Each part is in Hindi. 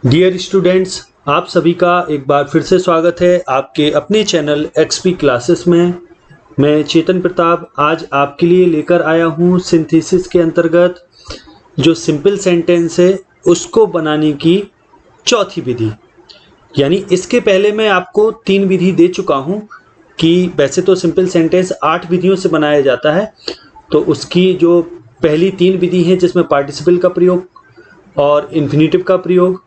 डियर स्टूडेंट्स, आप सभी का एक बार फिर से स्वागत है आपके अपने चैनल एक्सपी क्लासेस में। मैं चेतन प्रताप आज आपके लिए लेकर आया हूँ सिंथेसिस के अंतर्गत जो सिंपल सेंटेंस है उसको बनाने की चौथी विधि। यानी इसके पहले मैं आपको 3 विधि दे चुका हूँ कि वैसे तो सिंपल सेंटेंस 8 विधियों से बनाया जाता है, तो उसकी जो पहली 3 विधि हैं जिसमें पार्टिसिपल का प्रयोग और इन्फिनेटिव का प्रयोग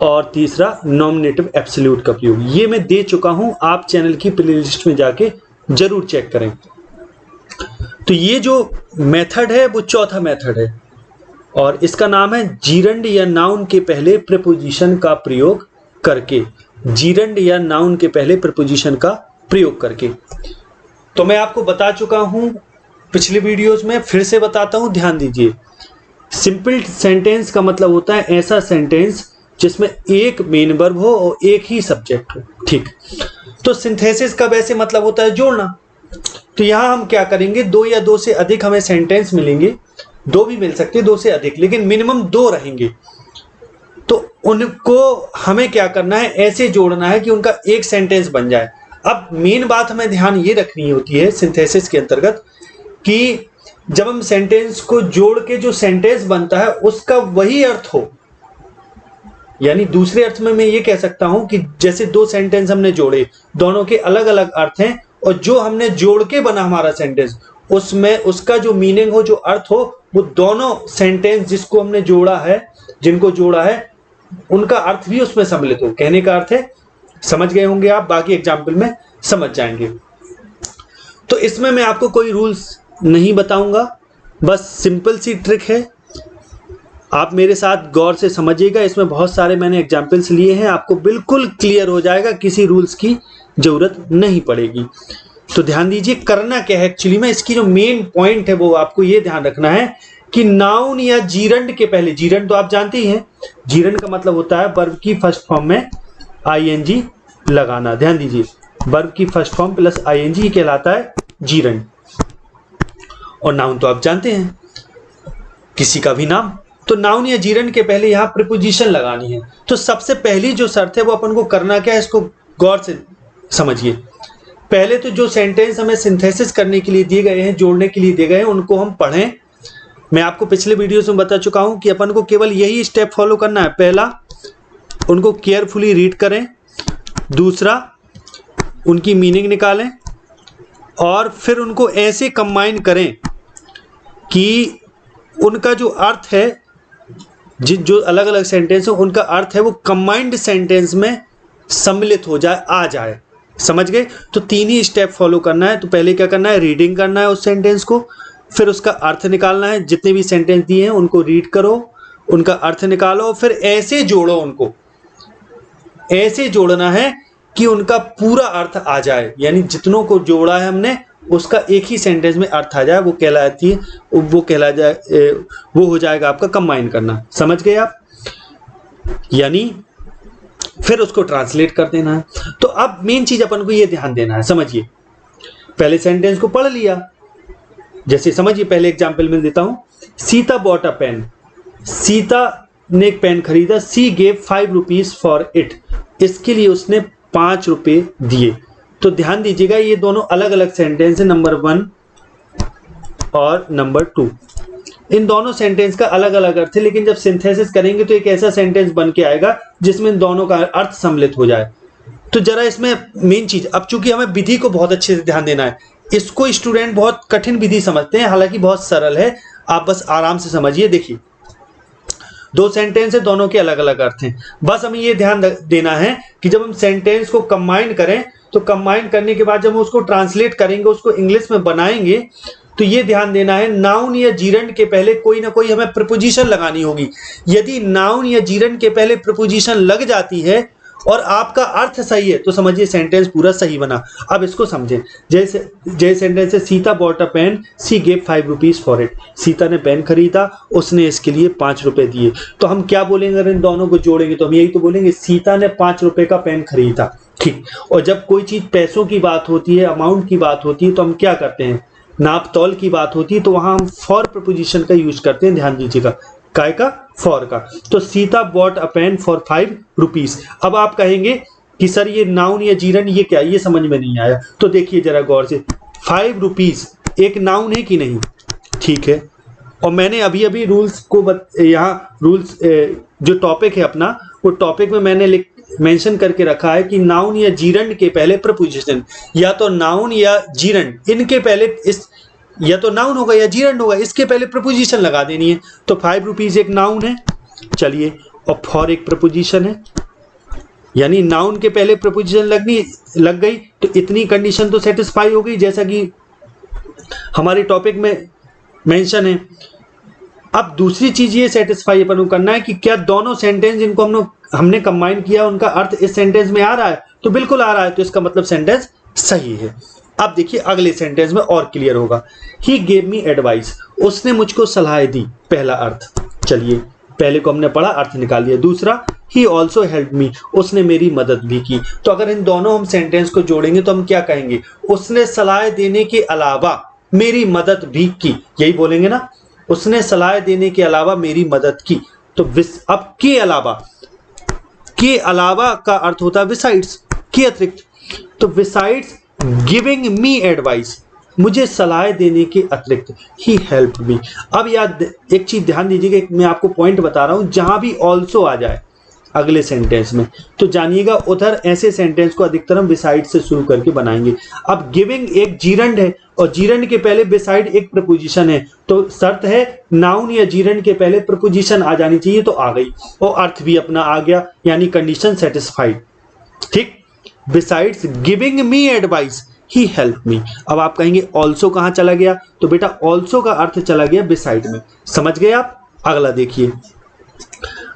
और तीसरा नॉमिनेटिव एब्सोल्यूट का प्रयोग, ये मैं दे चुका हूं। आप चैनल की प्लेलिस्ट में जाके जरूर चेक करें। तो ये जो मेथड है वो चौथा मेथड है और इसका नाम है जीरंड या नाउन के पहले प्रीपोजिशन का प्रयोग करके। जीरंड या नाउन के पहले प्रीपोजिशन का प्रयोग करके तो मैं आपको बता चुका हूं पिछले वीडियोस में, फिर से बताता हूं, ध्यान दीजिए। सिंपल सेंटेंस का मतलब होता है ऐसा सेंटेंस जिसमें एक मेन वर्ब हो और एक ही सब्जेक्ट हो। ठीक, तो सिंथेसिस का वैसे मतलब होता है जोड़ना। तो यहां हम क्या करेंगे, 2 या 2 से अधिक हमें सेंटेंस मिलेंगे, 2 भी मिल सकते हैं, 2 से अधिक, लेकिन मिनिमम 2 रहेंगे। तो उनको हमें क्या करना है, ऐसे जोड़ना है कि उनका एक सेंटेंस बन जाए। अब मेन बात हमें ध्यान ये रखनी होती है सिंथेसिस के अंतर्गत कि जब हम सेंटेंस को जोड़ के जो सेंटेंस बनता है उसका वही अर्थ हो। यानी दूसरे अर्थ में मैं ये कह सकता हूं कि जैसे 2 सेंटेंस हमने जोड़े, दोनों के अलग अलग अर्थ हैं, और जो हमने जोड़ के बना हमारा सेंटेंस उसमें उसका जो मीनिंग हो, जो अर्थ हो, वो दोनों सेंटेंस जिसको हमने जोड़ा है, जिनको जोड़ा है, उनका अर्थ भी उसमें सम्मिलित हो। कहने का अर्थ है, समझ गए होंगे आप, बाकी एग्जाम्पल में समझ जाएंगे। तो इसमें मैं आपको कोई रूल्स नहीं बताऊंगा, बस सिंपल सी ट्रिक है, आप मेरे साथ गौर से समझिएगा। इसमें बहुत सारे मैंने एग्जाम्पल्स लिए हैं, आपको बिल्कुल क्लियर हो जाएगा, किसी रूल्स की जरूरत नहीं पड़ेगी। तो ध्यान दीजिए करना क्या है एक्चुअली में, इसकी जो मेन पॉइंट है वो आपको ये ध्यान रखना है कि नाउन या जीरंड के पहले, जीरंड तो आप जानते ही हैं, जीरंड का मतलब होता है वर्ब की फर्स्ट फॉर्म में आईएनजी लगाना। ध्यान दीजिए, वर्ब की फर्स्ट फॉर्म प्लस आईएनजी कहलाता है जीरंड। और नाउन तो आप जानते हैं, किसी का भी नाम। तो नाउन या जीरंड के पहले यहां प्रीपोजिशन लगानी है। तो सबसे पहली जो शर्त है वो अपन को करना क्या है, इसको गौर से समझिए। पहले तो जो सेंटेंस हमें सिंथेसिस करने के लिए दिए गए हैं, जोड़ने के लिए दिए गए हैं, उनको हम पढ़ें। मैं आपको पिछले वीडियोस में बता चुका हूं कि अपन को केवल यही स्टेप फॉलो करना है। पहला, उनको केयरफुली रीड करें। दूसरा, उनकी मीनिंग निकालें और फिर उनको ऐसे कंबाइन करें कि उनका जो अर्थ है, जो अलग अलग सेंटेंस है उनका अर्थ है वो कंबाइंड सेंटेंस में सम्मिलित हो जाए, आ जाए। समझ गए? तो 3 ही स्टेप फॉलो करना है। तो पहले क्या करना है, रीडिंग करना है उस सेंटेंस को, फिर उसका अर्थ निकालना है। जितने भी सेंटेंस दिए हैं उनको रीड करो, उनका अर्थ निकालो, फिर ऐसे जोड़ो, उनको ऐसे जोड़ना है कि उनका पूरा अर्थ आ जाए। यानी जितनों को जोड़ा है हमने उसका एक ही सेंटेंस में अर्थ आ जाए, वो कहलाती है, वो हो जाएगा आपका कंबाइन करना। समझ गए आप? यानी फिर उसको ट्रांसलेट कर देना है। तो अब मेन चीज अपन को ये ध्यान देना है, समझिए। पहले सेंटेंस को पढ़ लिया, जैसे समझिए, पहले एग्जांपल में देता हूं। Sita bought a pen, Sita ने एक पेन खरीदा। She gave 5 rupees for it, इसके लिए उसने 5 रुपए दिए। तो ध्यान दीजिएगा, ये दोनों अलग अलग सेंटेंस है, नंबर 1 और नंबर 2। इन दोनों सेंटेंस का अलग अलग अर्थ है, लेकिन जब सिंथेसिस करेंगे तो एक ऐसा सेंटेंस बन के आएगा जिसमें इन दोनों का अर्थ सम्मिलित हो जाए। तो जरा इसमें मेन चीज, अब चूंकि हमें विधि को बहुत अच्छे से ध्यान देना है, इसको स्टूडेंट बहुत कठिन विधि समझते हैं, हालांकि बहुत सरल है, आप बस आराम से समझिए। देखिए, 2 सेंटेंस है, दोनों के अलग अलग अर्थ हैं। बस हमें ये ध्यान देना है कि जब हम सेंटेंस को कंबाइन करें तो कंबाइन करने के बाद जब हम उसको ट्रांसलेट करेंगे, उसको इंग्लिश में बनाएंगे, तो ये ध्यान देना है नाउन या जीरंड के पहले कोई ना कोई हमें प्रीपोजिशन लगानी होगी। यदि नाउन या जीरंड के पहले प्रीपोजिशन लग जाती है और आपका अर्थ सही है तो समझिए सेंटेंस पूरा सही बना। अब इसको समझें, जैसे सेंटेंस है, Sita bought a pen, she gave 5 rupees for it. Sita ने पेन खरीदा, उसने इसके लिए 5 रुपए दिए। तो हम क्या बोलेंगे, अगर इन दोनों को जोड़ेंगे तो हम यही तो बोलेंगे, सीता ने 5 रुपए का पेन खरीदा। ठीक, और जब कोई चीज पैसों की बात होती है, अमाउंट की बात होती है, तो हम क्या करते हैं, नाप तौल की बात होती है, तो वहां हम फॉर प्रपोजिशन का यूज करते हैं। ध्यान दीजिएगा, काय का, फॉर का, तो Sita bought a pen for 5 rupees. अब आप कहेंगे कि सर ये नाउन या जीरन ये क्या, ये समझ में नहीं आया। तो देखिए जरा गौर से, 5 रुपीज एक नाउन है कि नहीं, ठीक है। और मैंने अभी अभी रूल्स को यहाँ रूल्स जो टॉपिक है अपना, वो टॉपिक में मैंने मेंशन करके रखा है कि नाउन या जीरन के पहले प्रपोजिशन, या तो नाउन या जीरन इनके पहले इस, या तो नाउन होगा या जीरन होगा, इसके पहले प्रपोजिशन लगा देनी है। तो 5 रुपीज एक नाउन है, चलिए, और फॉर एक प्रपोजिशन है, यानी नाउन के पहले प्रपोजिशन लग गई, तो इतनी कंडीशन तो सेटिस्फाई हो गई, जैसा कि हमारे टॉपिक में मेंशन है। अब दूसरी चीज ये सेटिस्फाई अपन को करना है कि क्या दोनों सेंटेंस जिनको हमने कंबाइन किया उनका अर्थ इस सेंटेंस में आ रहा है, तो बिल्कुल आ रहा है, तो इसका मतलब सेंटेंस सही है। अब देखिए अगले सेंटेंस में और क्लियर होगा। ही गेव मी एडवाइस, उसने मुझको सलाह दी, पहला अर्थ। चलिए पहले को हमने पढ़ा, अर्थ निकाल लिया। दूसरा, ही ऑल्सो हेल्प मी, उसने मेरी मदद भी की। तो अगर इन दोनों हम सेंटेंस को जोड़ेंगे तो हम क्या कहेंगे, उसने सलाह देने के अलावा मेरी मदद भी की, यही बोलेंगे ना, उसने सलाह देने के अलावा मेरी मदद की। तो अब के अलावा का अर्थ होता है बिसाइड्स, के अतिरिक्त। तो बिसाइड्स गिविंग मी एडवाइस, मुझे सलाह देने के अतिरिक्त, ही हेल्प मी। अब याद एक चीज ध्यान दीजिएगा, मैं आपको पॉइंट बता रहा हूं, जहां भी ऑल्सो आ जाए अगले सेंटेंस में, तो जानिएगा उधर ऐसे सेंटेंस को अधिकतर हम बिसाइड से शुरू करके बनाएंगे। अब गिविंग एक जीरंड है, और जीरंड के पहले बिसाइड एक प्रपोजिशन है, तो शर्त है नाउन या जीरंड के पहले प्रपोजिशन आ जानी चाहिए, तो आ गई, और अर्थ भी अपना आ गया, यानी कंडीशन सेटिस्फाइड। ठीक, बिसाइड्स गिविंग मी एडवाइस ही हेल्प मी। अब आप कहेंगे ऑल्सो कहां चला गया, तो बेटा ऑल्सो का अर्थ चला गया बिसाइड में, समझ गए आप। अगला देखिए,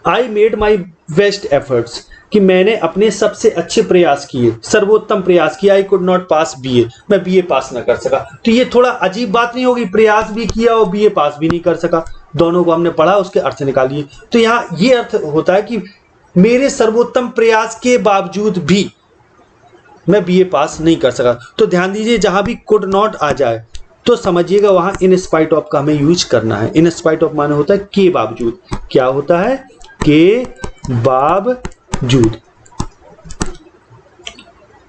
I made my best efforts, कि मैंने अपने सबसे अच्छे प्रयास किए, सर्वोत्तम प्रयास किया। I could not pass BA, मैं बीए पास ना कर सका। तो ये थोड़ा अजीब बात नहीं होगी, प्रयास भी किया और बीए पास भी नहीं कर सका, दोनों को हमने पढ़ा, उसके अर्थ निकालिए। तो यहाँ ये अर्थ होता है कि मेरे सर्वोत्तम प्रयास के बावजूद भी मैं बीए पास नहीं कर सका। तो ध्यान दीजिए, जहां भी कुड नॉट आ जाए तो समझिएगा वहां इन स्पाइट ऑफ का हमें यूज करना है। इन स्पाइट ऑफ माने होता है के बावजूद, क्या होता है, के बावजूद।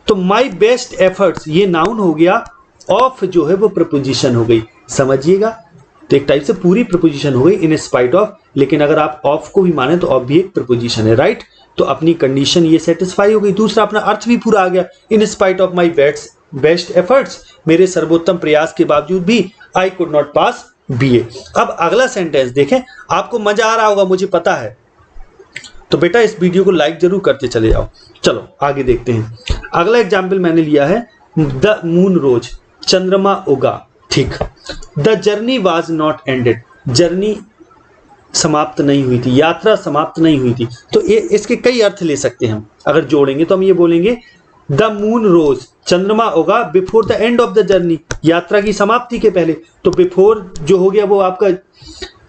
तो माई बेस्ट एफर्ट्स ये नाउन हो गया, ऑफ जो है वो प्रपोजिशन हो गई, समझिएगा। तो एक टाइप से पूरी प्रपोजिशन हो गई इन स्पाइट ऑफ, लेकिन अगर आप ऑफ को भी माने तो ऑफ भी एक प्रपोजिशन है, राइट। तो अपनी कंडीशन ये सेटिस्फाई हो गई। दूसरा, अपना अर्थ भी पूरा आ गया, in spite of my best efforts, मेरे सर्वोत्तम प्रयास के बावजूद भी I could not pass BA. अब अगला सेंटेंस देखें, आपको मजा आ रहा होगा मुझे पता है, तो बेटा इस वीडियो को लाइक जरूर करते चले जाओ। चलो आगे देखते हैं। अगला एग्जाम्पल मैंने लिया है, द मून रोज, चंद्रमा उगा। ठीक, the journey was not ended, journey समाप्त नहीं हुई थी, यात्रा समाप्त नहीं हुई थी। तो ये इसके कई अर्थ ले सकते हैं हम, अगर जोड़ेंगे तो हम ये बोलेंगे द मून रोज, चंद्रमा उगा before the end of the journey, यात्रा की समाप्ति के पहले। तो बिफोर जो हो गया वो आपका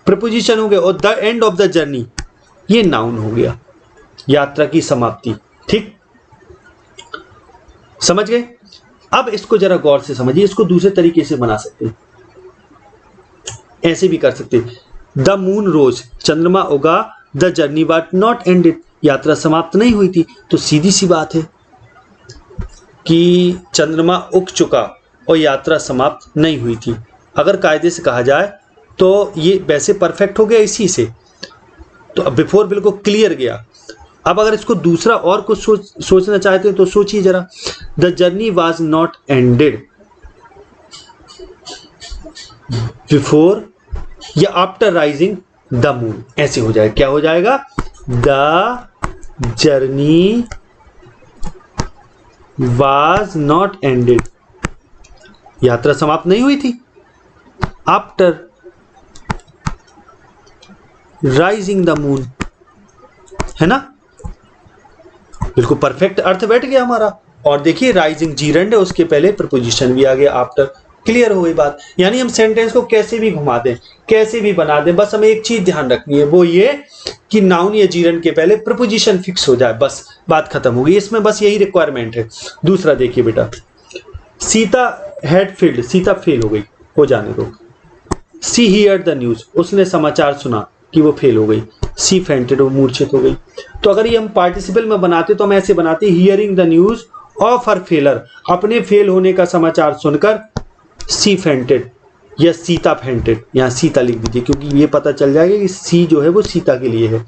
प्रपोजिशन हो गया, और the end of the journey ये नाउन हो गया, यात्रा की समाप्ति। ठीक, समझ गए। अब इसको जरा गौर से समझिए, इसको दूसरे तरीके से बना सकते हैं, ऐसे भी कर सकते हैं, द मून रोज, चंद्रमा उगा, the journey was not ended, यात्रा समाप्त नहीं हुई थी। तो सीधी सी बात है कि चंद्रमा उग चुका और यात्रा समाप्त नहीं हुई थी। अगर कायदे से कहा जाए तो ये वैसे परफेक्ट हो गया इसी से, तो अब बिफोर बिल्कुल क्लियर गया। अब अगर इसको दूसरा और कुछ सोचना चाहते हो तो सोचिए जरा, the journey was not ended before या आफ्टर राइजिंग द मून, ऐसे हो जाएगा। क्या हो जाएगा, the journey was not ended, यात्रा समाप्त नहीं हुई थी, आफ्टर राइजिंग द मून, है ना। बिल्कुल परफेक्ट अर्थ बैठ गया हमारा। और देखिए राइजिंग जीरंड है, उसके पहले प्रपोजिशन भी आ गया, आफ्टर। क्लियर हो गई बात। यानी हम सेंटेंस को कैसे भी घुमा दें, कैसे भी बना दें, बस हमें एक चीज ध्यान रखनी है, वो ये कि नाउन या जीरंड के पहले प्रपोजिशन फिक्स हो जाए, बस बात खत्म हो गई। इसमें बस यही रिक्वायरमेंट है। दूसरा देखिए बेटा, Sita had failed, Sita fail हो गई, हो जाने दो। सी हियर्ड द न्यूज, उसने समाचार सुना कि वो फेल हो गई। सी फेंटेड, वो मूर्छित हो गई। तो अगर ये हम पार्टिसिपल में बनाते तो हम ऐसे बनाते, hearing the news of her failure, अपने फेल होने का समाचार सुनकर सी फेंटेड या सीता फेंटेड, यहाँ सीता लिख दीजिए क्योंकि ये पता चल जाएगा कि सी जो है वो सीता के लिए है,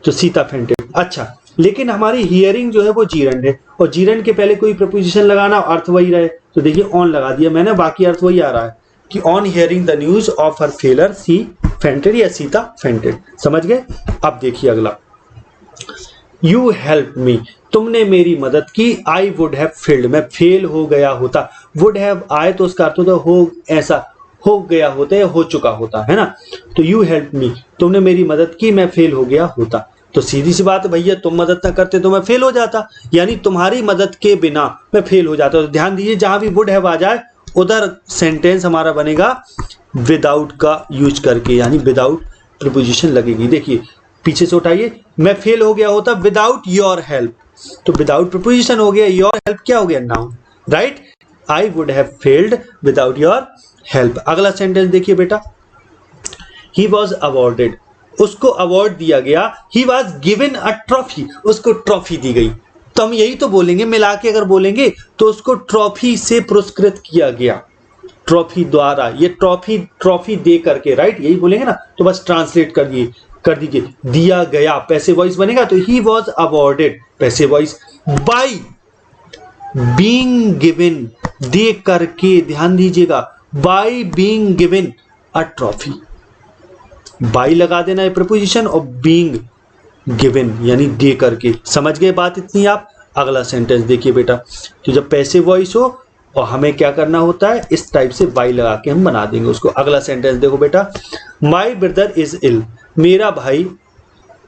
तो सीता फेंटेड। अच्छा, लेकिन हमारी हियरिंग जो है वो जीरंड है, और जीरंड के पहले कोई प्रपोजिशन लगाना, अर्थ वही रहे, तो देखिए ऑन लगा दिया मैंने, बाकी अर्थ वही आ रहा है कि on hearing the news of her failure she fainted या सीता फेंटेड। समझ गए? अब देखिए अगला, यू हेल्प मी, तुमने मेरी मदद की, आई वुड हैव फेल्ड, मैं फेल हो गया होता। वुड हैव आए तो उसका अर्थ होता हो, ऐसा हो गया होता है, हो चुका होता है ना। तो यू हेल्प मी, तुमने मेरी मदद की, मैं फेल हो गया होता। तो सीधी सी बात है भैया, तुम मदद ना करते तो मैं फेल हो जाता, यानी तुम्हारी मदद के बिना मैं फेल हो जाता। तो ध्यान दीजिए, जहां भी वुड हैव आ जाए उधर सेंटेंस हमारा बनेगा विदाउट का यूज करके, यानी विदाउट प्रीपोजिशन लगेगी। देखिए पीछे से उठाइए, मैं फेल हो गया होता विदाउट योर हेल्प, तो विदाउट प्रीपोजिशन हो गया, योर हेल्प क्या हो गया, noun, right. I would have failed without your help. अगला सेंटेंस देखिए बेटा, ही वॉज अवॉर्डेड, उसको अवार्ड दिया गया, he was given a trophy, उसको ट्रॉफी दी गई। तो हम यही तो बोलेंगे, मिला के अगर बोलेंगे तो उसको ट्रॉफी से पुरस्कृत किया गया, ट्रॉफी द्वारा, ये ट्रॉफी दे करके, राइट, यही बोलेंगे ना। तो बस ट्रांसलेट कर दीजिए, दिया गया, पैसे वॉइस बनेगा, तो he was awarded, passive voice, by being given, दे करके, ध्यान दीजिएगा, by being given a trophy, by लगा देना है प्रपोजिशन, और बीइंग गिवन यानी दे करके। समझ गए बात इतनी आप? अगला सेंटेंस देखिए बेटा, तो जब पैसे वॉइस हो और हमें क्या करना होता है, इस टाइप से बाई लगा के हम बना देंगे उसको। अगला सेंटेंस देखो बेटा, माई ब्रदर इज इल, मेरा भाई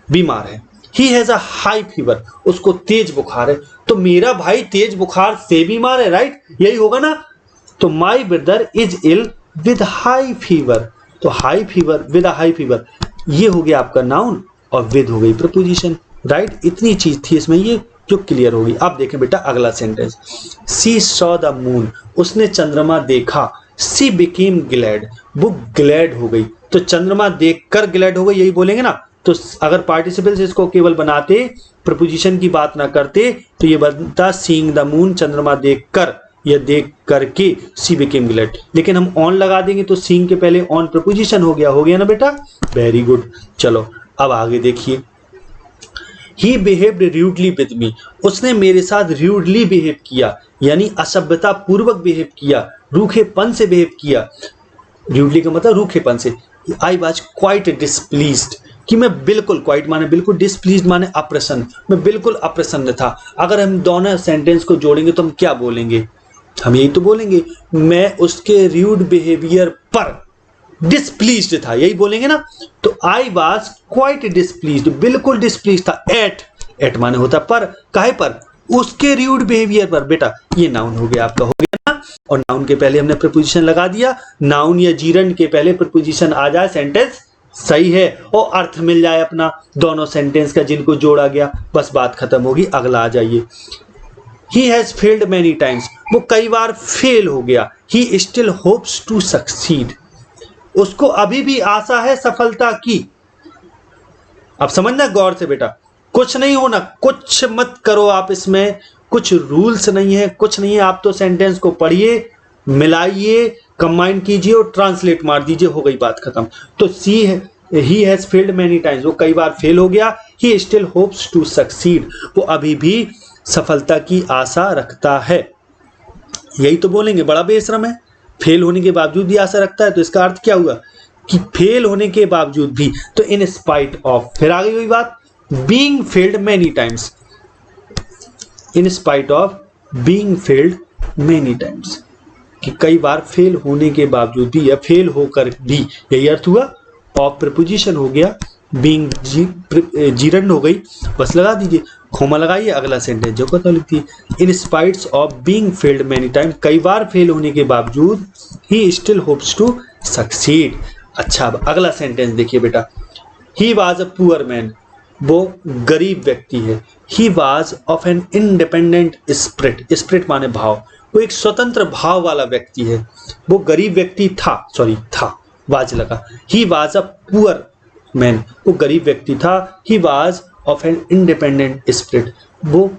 बीमार है, he has a high fever, उसको तेज बुखार है। तो मेरा भाई तेज बुखार से बीमार है, राइट, यही होगा ना। तो my brother is ill with high fever, तो high fever with high fever, ये हो गया आपका नाउन, और विद हो गई प्रपोजिशन, राइट। इतनी चीज थी इसमें ये जो क्लियर होगी। अब देखें बेटा अगला sentence, she saw the moon, उसने चंद्रमा देखा, सी बिकेम ग्लैड, वो ग्लैड हो गई। तो चंद्रमा देखकर ग्लैड हो गई, यही बोलेंगे ना। तो अगर पार्टिसिपल से इसको केवल बनाते, प्रपोजिशन की बात ना करते, तो ये बनता सीइंग द मून, चंद्रमा देखकर या देख करके, सी बिकेम ग्लैड। लेकिन हम ऑन लगा देंगे तो सीइंग के पहले ऑन प्रपोजिशन हो गया ना बेटा, वेरी गुड। चलो अब आगे देखिए, ही बिहेव्ड र्यूडली विद मी, उसने मेरे साथ र्यूडली बिहेव किया, यानी असभ्यता पूर्वक बिहेव किया, रूखेपन से बिहेव किया। र्यूडली का मतलब रूखेपन से। आई वाज क्वाइट डिसप्लीज्ड, कि मैं बिल्कुल, क्वाइट माने बिल्कुल, डिसप्लीज्ड माने अप्रसन्न, मैं बिल्कुल अप्रसन्न था। अगर हम दोनों सेंटेंस को जोड़ेंगे तो हम क्या बोलेंगे, हम यही तो बोलेंगे, मैं उसके र्यूड बिहेवियर पर डिसप्लीज्ड था, यही बोलेंगे ना। तो आई वाज क्वाइट डिसप्लीज्ड, बिल्कुल डिसप्लीज्ड था, एट माने होता पर, काहे पर, उसके र्यूड बिहेवियर पर। बेटा ये नाउन हो गया आपका, हो गया ना। और नाउन के पहले हमने प्रपोजिशन लगा दिया, नाउन या जीरंड के पहले प्रपोजिशन आ जाए, सेंटेंस सही है, और अर्थ मिल जाए अपना दोनों सेंटेंस का जिनको जोड़ा गया, बस बात खत्म होगी। अगला आ जाइए, he has failed many times, वो कई बार फेल हो गया, he still hopes to succeed, उसको अभी भी आशा है सफलता की। अब समझना गौर से बेटा, कुछ नहीं होना, कुछ मत करो आप, इसमें कुछ रूल्स नहीं है, कुछ नहीं है, आप तो सेंटेंस को पढ़िए, मिलाइए, कंबाइन कीजिए और ट्रांसलेट मार दीजिए, हो गई बात खत्म। तो सी है, he has failed many times, वो कई बार फेल हो गया, he still hopes to succeed, वो अभी भी सफलता की आशा रखता है। यही तो बोलेंगे, बड़ा बेशरम है, फेल होने के बावजूद भी आशा रखता है। तो इसका अर्थ क्या हुआ कि फेल होने के बावजूद भी, तो इन स्पाइट ऑफ, फिर आ गई वही बात, being failed many times, in spite of being failed many times, कि कई बार फेल होने के बावजूद भी या फेल होकर भी, यही अर्थ हुआ। ऑफ प्रपोजिशन हो गया, बीइंग जीरंड हो गई, बस लगा दीजिए, खोमा लगाइए, अगला सेंटेंस जो कथा लिखती है, in spites of being failed many time, कई बार फेल होने के बावजूद he still hopes to succeed. अच्छा अब अगला सेंटेंस देखिए बेटा, he was a poor man, वो गरीब व्यक्ति है, he was of an independent spirit, spirit माने भाव, वो एक स्वतंत्र भाव वाला व्यक्ति है, वो गरीब व्यक्ति था, सॉरी था, वाज लगा, ही वाज अ पुअर मैन, वो गरीब व्यक्ति था। He was of an independent spirit, वो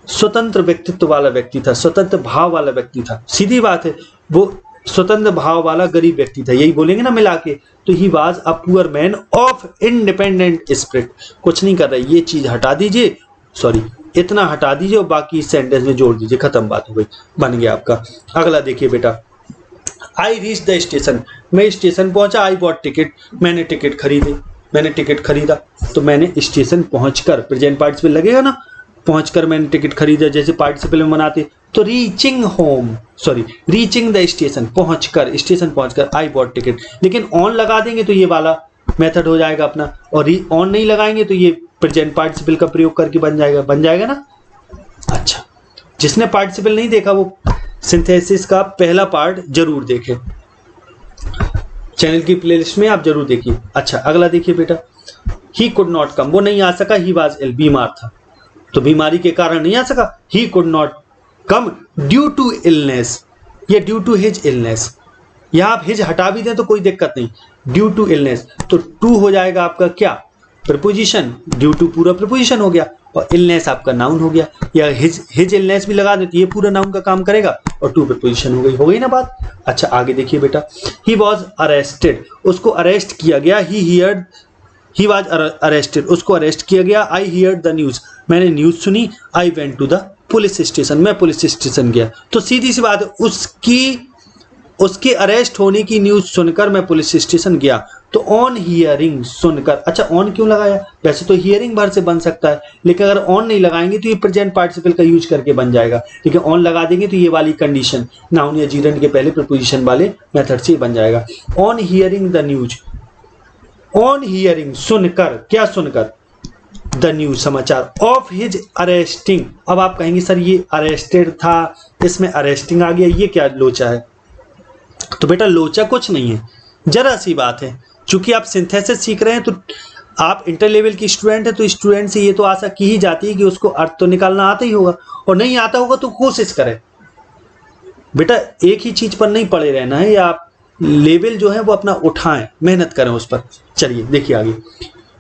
स्वतंत्र व्यक्तित्व वाला व्यक्ति था, स्वतंत्र भाव वाला व्यक्ति था। सीधी बात है, वो स्वतंत्र भाव वाला गरीब व्यक्ति था, यही बोलेंगे ना मिला के। तो he was a poor man of independent spirit. कुछ नहीं कर रहा, ये चीज हटा दीजिए, सॉरी इतना हटा दीजिए और बाकी सेंटेंस में जोड़ दीजिए, खत्म बात हो गई, बन गया आपका। अगला देखिए बेटा, आई रीच द स्टेशन, मैं स्टेशन पहुंचा। आई बॉट टिकट, मैंने टिकट खरीदे, मैंने टिकट खरीदा। तो मैंने स्टेशन पहुंचकर, प्रेजेंट पार्टिसिपल लगेगा ना, पहुंचकर मैंने टिकट खरीदा, जैसे पार्टिसिपल में बनाते। तो reaching home, sorry reaching the station, पहुंचकर, स्टेशन पहुंचकर आई बॉट टिकट। लेकिन ऑन लगा देंगे तो ये वाला मेथड हो जाएगा अपना, और ऑन नहीं लगाएंगे तो ये प्रेजेंट पार्टिसिपल का प्रयोग करके बन जाएगा ना। अच्छा, जिसने पार्टिसिपल नहीं देखा वो सिंथेसिस का पहला पार्ट जरूर देखे, चैनल की प्लेलिस्ट में आप जरूर देखिए। अच्छा, अगला देखिए बेटा, ही कुड नॉट कम, वो नहीं आ सका। ही वाज इल, बीमार था, तो बीमारी के कारण नहीं आ सका। He could not come due to illness, या ड्यू टू हिज इलनेस, या आप हिज हटा भी दें तो कोई दिक्कत नहीं। ड्यू टू इलनेस, तो टू हो जाएगा आपका क्या, प्रपोजिशन, ड्यू टू पूरा प्रपोजिशन हो गया, और इलनेस आपका नाउन हो गया। या हिज इलनेस भी लगा देते, ये पूरा नाउन का काम करेगा, और टू प्रपोजिशन हो गई ना बात। अच्छा, आगे देखिए बेटा, ही वॉज अरेस्टेड, उसको अरेस्ट किया गया। ही वॉज अरेस्टेड, उसको अरेस्ट किया गया। आई हियर्ड द न्यूज, मैंने न्यूज सुनी। I went to the police station, मैं पुलिस स्टेशन गया। तो सीधी सी बात है, उसके अरेस्ट होने की न्यूज सुनकर मैं पुलिस स्टेशन गया। तो ऑन हियरिंग, सुनकर। अच्छा, ऑन क्यों लगाया, वैसे तो हियरिंग भर से बन सकता है, लेकिन अगर ऑन नहीं लगाएंगे तो ये प्रेजेंट पार्टिसिपल का यूज करके बन जाएगा, लेकिन ऑन लगा देंगे तो ये वाली कंडीशन, नाउन या जीरंड के पहले प्रपोजिशन वाले मेथड से बन जाएगा। On hearing the news, on hearing, सुनकर, क्या सुनकर, द न्यूज, समाचार, ऑफ हिज अरेस्टिंग। अब आप कहेंगे सर ये अरेस्टेड था, इसमें अरेस्टिंग आ गया, ये क्या लोचा है? तो बेटा लोचा कुछ नहीं है, जरा सी बात है। चूंकि आप सिंथेसिस सीख रहे हैं तो आप इंटर लेवल की स्टूडेंट है, तो स्टूडेंट से ये तो आशा की ही जाती है कि उसको अर्थ तो निकालना आता ही होगा, और नहीं आता होगा तो कोशिश करें। बेटा एक ही चीज पर नहीं पड़े रहना है, या आप लेवल जो है वो अपना उठाएं, मेहनत करें उस पर। चलिए देखिए आगे।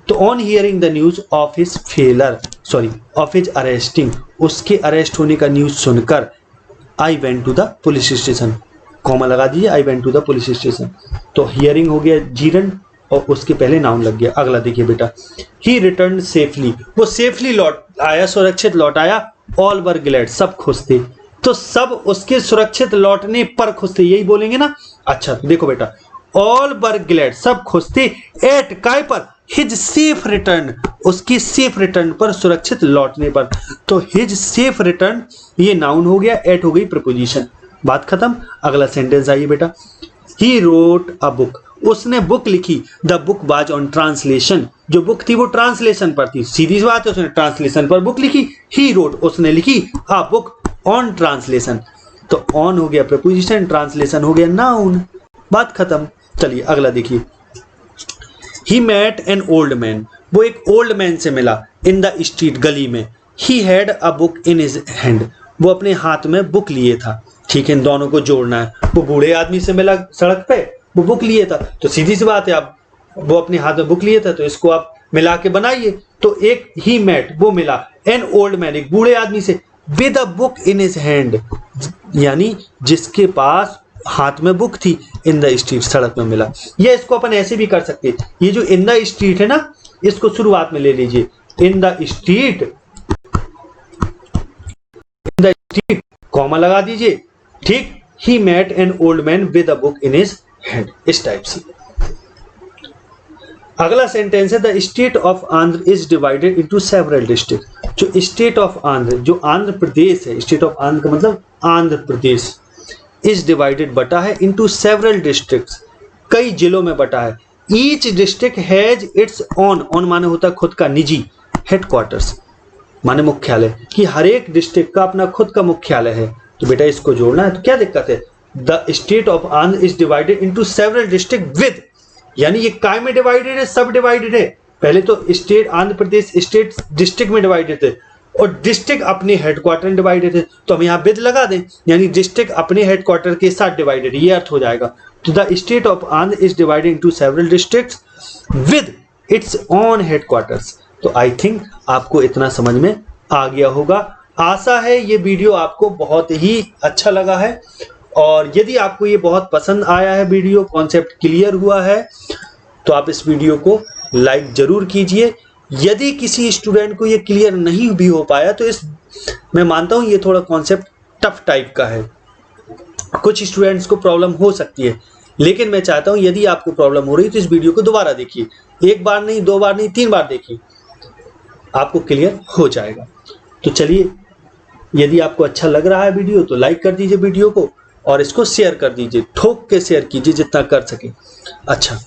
तो on hearing the news of his failure, sorry of his arresting, उसके अरेस्ट होने का न्यूज सुनकर, I went to the police station, comma लगा दीजिए, I went to the police station. तो हियरिंग हो गया जीरंड, और उसके पहले नाउन लग गया। अगला देखिए बेटा, ही रिटर्न सेफली, वो सेफली लौट आया, सुरक्षित लौट आया। ऑल वर ग्लैड, सब खुश थे। तो सब उसके सुरक्षित लौटने पर खुश थे, यही बोलेंगे ना। अच्छा तो देखो बेटा, ऑल वर ग्लैड, सब खुश थे। एट, काय पर, हिज सेफ रिटर्न, उसकी सेफ रिटर्न पर, सुरक्षित लौटने पर। तो हिज सेफ रिटर्न ये नाउन हो गया, एट हो गई प्रपोजिशन, बात खत्म। अगला सेंटेंस आइए बेटा, ही रोट अ बुक, उसने बुक लिखी। The book was on translation, जो बुक थी वो ट्रांसलेशन पर थी, सीधी बात है, उसने ट्रांसलेशन पर बुक लिखी। ही रोट, उसने लिखी, अ बुक ऑन ट्रांसलेशन। तो ऑन हो गया प्रपोजिशन, ट्रांसलेशन हो गया नाउन, बात खत्म। चलिए अगला देखिए, he met an old man, वो एक ओल्ड मैन से मिला। इन द स्ट्रीट, गली में। He had a book in his hand, वो अपने हाथ में बुक लिए था। ठीक है, इन दोनों को जोड़ना है। वो बूढ़े आदमी से मिला सड़क पे, वो बुक लिए था, तो सीधी सी बात है, आप वो अपने हाथ में बुक लिए था, तो इसको आप मिला के बनाइए। तो एक ही मेट, वो मिला, एन ओल्ड मैन, एक बूढ़े आदमी से, with a book in his hand, यानी जिसके पास हाथ में बुक थी। इन द स्ट्रीट, सड़क में मिला। या इसको अपन ऐसे भी कर सकते हैं, ये जो इन द स्ट्रीट है ना, इसको शुरुआत में ले लीजिए, in the street, in the street, comma लगा दीजिए। ठीक, he met an old man with a book in his hand, इस टाइप से। अगला सेंटेंस है, the state of Andhra is divided into several district. जो स्टेट ऑफ आंध्र, जो आंध्र प्रदेश है, स्टेट ऑफ आंध्र का मतलब आंध्र प्रदेश, इज डिवाइडेड, बटा है, इनटू सेवरल डिस्ट्रिक्ट्स, कई जिलों में बटा है। Each district has its own, on माने होता है खुद का, निजी, हेडक्वार्टर्स माने मुख्यालय, कि हर एक डिस्ट्रिक्ट का अपना खुद का मुख्यालय है। तो बेटा इसको जोड़ना है, तो क्या दिक्कत है? The state of Andhra is divided into several district with, यानी ये काय में डिवाइडेड है, सब डिवाइडेड है। पहले तो state, Andhra Pradesh state district में डिवाइडेड थे, और डिस्ट्रिक्ट अपने हेडक्वार्टर में डिवाइडेड थे। तो हम यहाँ विद लगा दें, यानी डिस्ट्रिक्ट अपने हेडक्वार्टर के साथ डिवाइडेड, ये अर्थ हो जाएगा। तो the state of Andhra is divided into several districts with its own headquarters. तो आई थिंक आपको इतना समझ में आ गया होगा। आशा है ये वीडियो आपको बहुत ही अच्छा लगा है, और यदि आपको ये बहुत पसंद आया है, वीडियो कॉन्सेप्ट क्लियर हुआ है, तो आप इस वीडियो को लाइक जरूर कीजिए। यदि किसी स्टूडेंट को ये क्लियर नहीं भी हो पाया तो मैं मानता हूं ये थोड़ा कॉन्सेप्ट टफ टाइप का है, कुछ स्टूडेंट्स को प्रॉब्लम हो सकती है, लेकिन मैं चाहता हूं यदि आपको प्रॉब्लम हो रही है तो इस वीडियो को दोबारा देखिए, एक बार नहीं, दो बार नहीं, 3 बार देखिए, आपको क्लियर हो जाएगा। तो चलिए, यदि आपको अच्छा लग रहा है वीडियो तो लाइक कर दीजिए वीडियो को, और इसको शेयर कर दीजिए, ठोक के शेयर कीजिए जितना कर सके। अच्छा,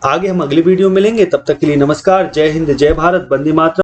आगे हम अगली वीडियो मिलेंगे, तब तक के लिए नमस्कार, जय हिंद, जय भारत, वंदे मातरम।